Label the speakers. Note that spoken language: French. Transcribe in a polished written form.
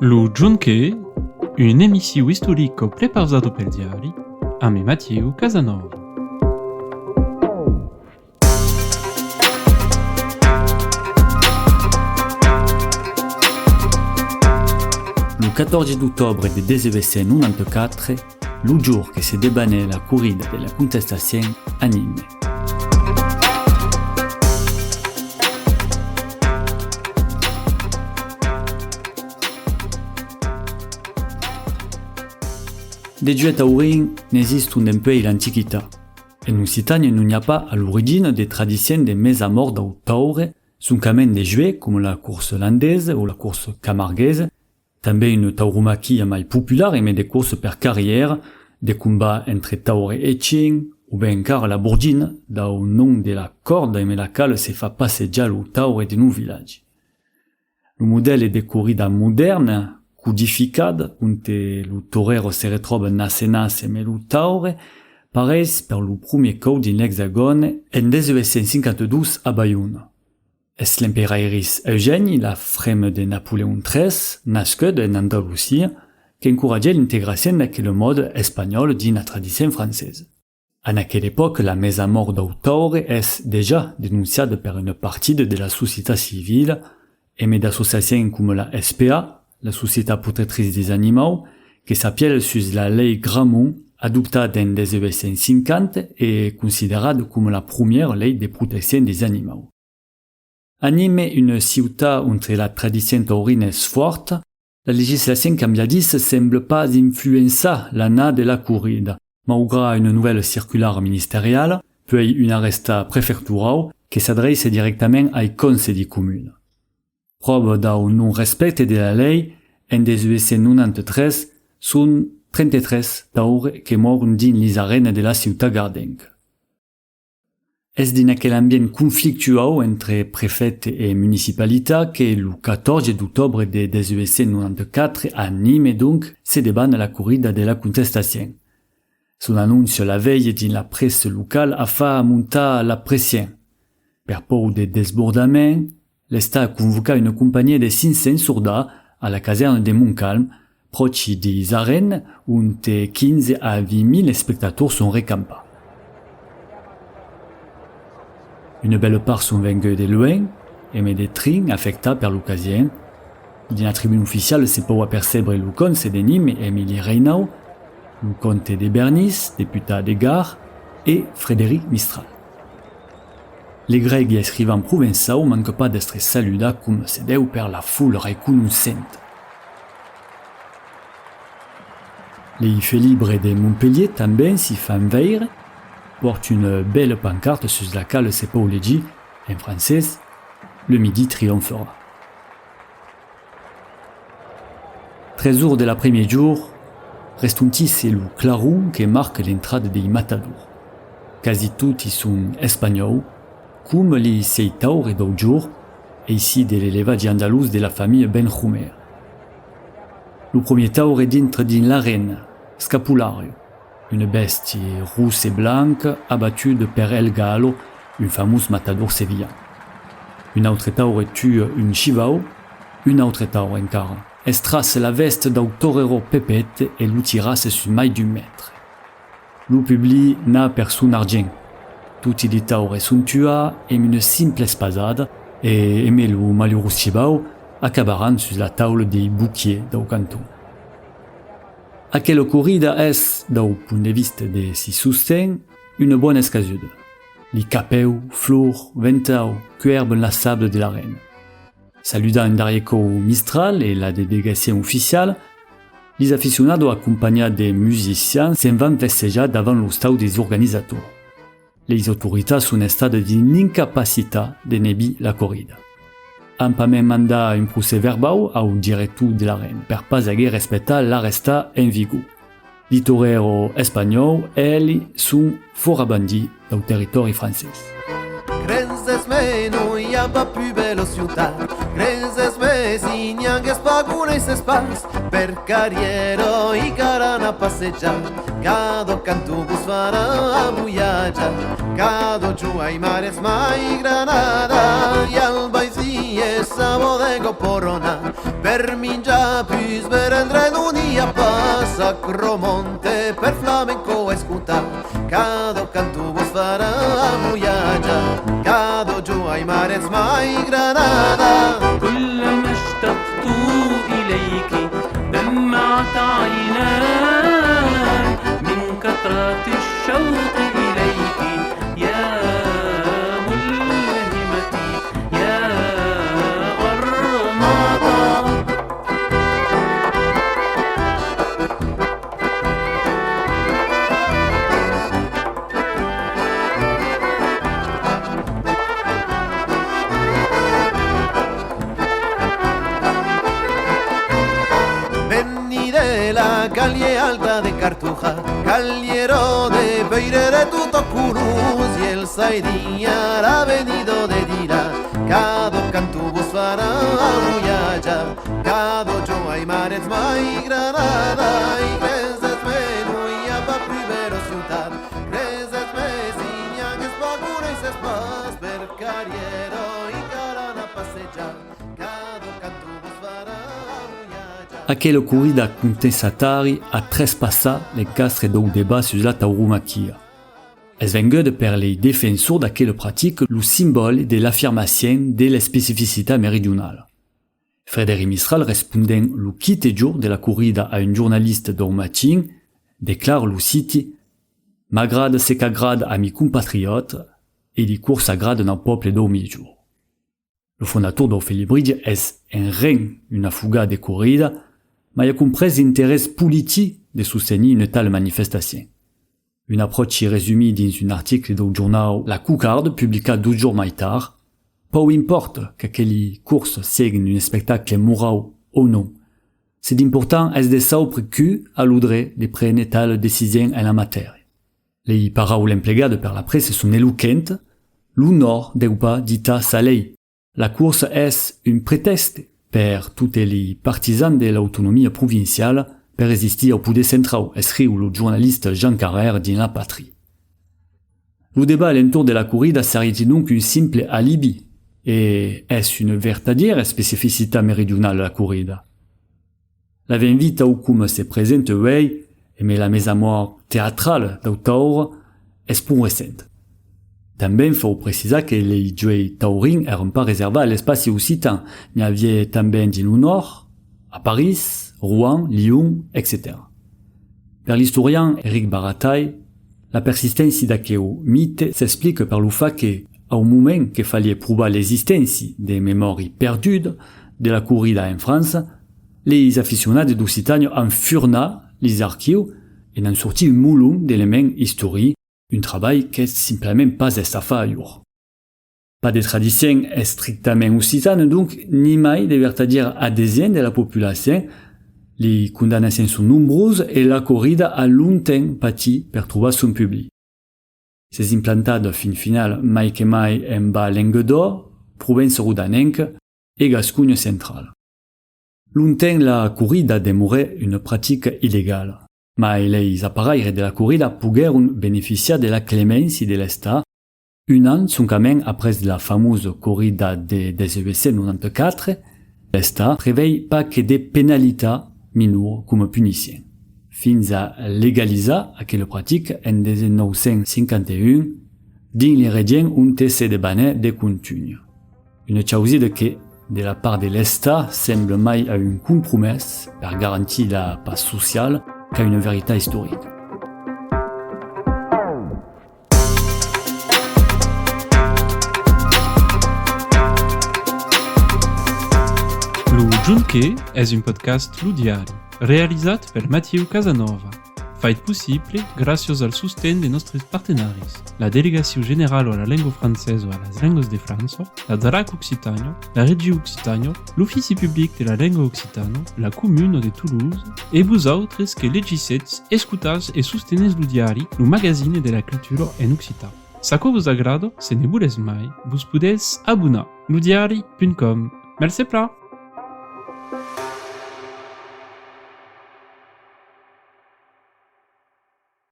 Speaker 1: Lo Giunche, une émission historique preparata pel diari, a me Matteo Casanova.
Speaker 2: Le 14 d'octobre de 1994, lo jour che si debane la corrida della contestazione a Nîmes. Des jeux taurins n'existent depuis l'Antiquité. En Occitanie, il n'y a pas à l'origine des traditions de mise à mort d'un taure, sont quand même des jeux comme la course landaise ou la course camarguaise, també une tauromachie mai populaire mais des courses per carrière, des combats entre taure et chien, ou bien encore la bourdine, d'un nom de la corde mais laquelle se fait passejar le taure de nos villages. Le modèle de corrida moderne, codificada, onde le torero se retrouve nace mais le taure, pareix per le premier code in l'Hexagone en 1952 a Bayonne. Es l'emperairis Eugène, la fremme de Napoléon XIII, nascut en Andalusia, qui encourageait l'intégration d'aquel mode espagnol dans la tradition française. En aquella époque, la mise à mort d'un taure est déjà dénoncée par une partie de la société civile, et d'associations comme la SPA, la Société protectrice des animaux, qui s'appelle sur la ley Grammont, adoptée en 1950 et considérée comme la première ley de protection des animaux. À Nîmes, une ciutat où la tradition taurine est forte, la législation cambiadisse semble pas influencer l'année de la corrida, malgré une nouvelle circulaire ministérielle, puis une arresta préfectorale qui s'adresse directement aux conseils communes. Preuve d'un non-respect de la ley, en 1993, sont 33 taures qui meurent dans les arènes de la ciutat gardenque. Es dans aquel ambient conflictueux entre préfet et municipalité que le 14 d'octobre de 1994 à Nîmes donc se débane la corrida de la contestation. Son annonce la veille dans la presse locale a fait monter la pression. Per peur de désbordement, l'État a convoqué une compagnie de 500 soldats à la caserne de Montcalm, proche des arènes où 15 à 20 000 spectateurs sont recampés. Une belle part sont venus de loin, et mais des trains affectés par l'occasion. Dans la tribune officielle se peut apercevoir le comte de Nîmes, Émilie Reynaud, le comte de Bernis, député de Gare, et Frédéric Mistral. Les Grecs et écrivains provençaux manquent pas d'être salués comme se deu par la foule reconnaissante. Les filles libres de Montpellier també s'y font veire, portent une belle pancarte sur laquelle se peut lire, en français, le midi triomphera. 13 jours de la premier jour, restent c'est le claron qui marque l'entrée des matadors. Quasi tous ils sont espagnols, comme les 6 taures d'autres jours, et ici de l'élevage andalous de la famille Benjumer. Le premier taure est d'entre dans l'arène, Scapulario, une bestie rousse et blanche abattue par El Gallo, un fameux matador sévillan. Une autre taure tue une chivao, une autre taure encore estrace la veste d'un torero pépette et l'outirasse sur maille du maître. Le public n'a personne argent. Tutti les taures sont tués et une simple espasade, et le malheureux chivao acabarán sur la table des bouquiers d'un canton. Aquella corrida est, d'un point de vue de si soutien, une bonne escasude. Les capeux, fleurs, ventaux, cuerbent la sable de l'arène. Saludant un dernier coup Mistral et la délégation officielle, les aficionados accompagnés des musiciens s'en vont festejar devant le stade des organisateurs. Les autorités sont en stade d'incapacité de nebi la corrida. Han pas même mandat un procès verbal au directeur de l'arène, per pas haver respecté l'arresta en vigor. Les toreros espagnols, elles, sont fort abandis au territoire français.
Speaker 3: Crezes-me, non hi ha più bella ciutat. Crezes-me, si neanche spaguna e se spas. Per carriero i carana passeggiar. Cado canto bus farà a muiaggia. cado giù ai mares mai Granada e al baisi essa bodega porona per mingia più sverendre l'unia passa cromonte per flamenco escuta cado cantu vos farà muyaja cado giù ai mares mai Granada
Speaker 4: كلما اشتقت إليك دمعت عيناي من كثرة الشوق إليك يا ملهمتي يا غرامة
Speaker 3: Venni de la calle alta de Cartuja, caliero de Beire de Tutocuruz y el Saidiña ha venido de Dira, cado cantubus fará muyaya, cado yo hay mares mai Granada y creces menuya pa primero ciudad, creces mesiña que es pagura y se espas per cariero y carana paseja, cado cantubus fará
Speaker 2: Aquella corrida contestataria a trespassat le castre d'au debat sus la tauromaquia. Es venguda per les defensors d'aquella pratique lo symbole de l'affirmación de la specificità meridionale. Frédéric Mistral, respondent lo quite jour de la corrida a un journaliste d'au matin, declara lo citi «M'agrada ce qu'agrada a mi compatriote et li cours agrada nan peuple d'au mi-jour». Le fondateur d'au Felibrige es en ren una fuga de corrida, ma ha compres l'interès politique de soutenir une telle manifestation. Une approche résumée dans un article du journal La Coucarde, publié 12 jours mai tard. Peu importe qu'aquelle course signe un spectacle moral ou non. C'est important est de savoir que à l'oudre de prendre telle décision en la matière. Les paroles emplegades per la presse sont éloquentes. L'honneur deu pas dita sa lei. La course est un prétexte per tutti les partisans de l'autonomie provinciale per résister au pouvoir central, écrit le journaliste Jean Carrère dans La Patrie. Le débat alentour de la corrida s'arrête donc un simple alibi, et est une véritable spécificité méridionale de la corrida. La invite au comme se présente ouais, mais la mise à mort théâtrale d'auteur est pour récente. També faut préciser que les jeux taurins n'étaient pas réservés à l'espace occitan. Il y avait també dans le nord, à Paris, Rouen, Lyon, etc. Per l'historien Éric Barataille, la persistance d'aquest mythe s'explique par le fait que, au moment qu'il fallait prouver l'existence des mémoires perdues de la corrida en France, les aficionats d'Occitanie en furent les archives et n'en sortit un moulon d'éléments historiques. Un travail qui est simplement pas estafa à jour. Pas de tradition strictement occitane donc, ni mai de véritable adhésion de la population. Les condamnations sont nombreuses et la corrida a longtemps pâti per trouver son public. C'est implantat fin final mai que mai en bas Languedoc, province rodanenque et Gascogne centrale. Longtemps la corrida demeurait une pratique illégale. Mais les appareils de la corrida pouguèrent bénéficier de la clémence de l'État un an seulement après la fameuse corrida de 1994. L'État prévoit pas que des pénalités mineures comme punition. Fins à légaliser aquella pratique en 1951 dans les régions où se débanait de continu. Une chose que, de la part de l'État, semble mai à une compromise pour garantir la paix sociale qu'à une vérité historique.
Speaker 1: Lu Giunche è un podcast Lu Diari, realizzat per Matteo Casanova. Fait possible gracias al sostén de nostres partenaris, la Delegació General a la Lengua Francesa a las Lenguas de França, la DRAC Occitano, la Regió Occitano, l'Offici Public de la Lengua Occitano, la Commune de Toulouse, et vous autres que legissez, escutas et sostenez Lu Diari, le magazine de la culture en occitan. Si vous agrado, se ne voulez mai, vous pouvez abonner ludiari.com. Merci pla!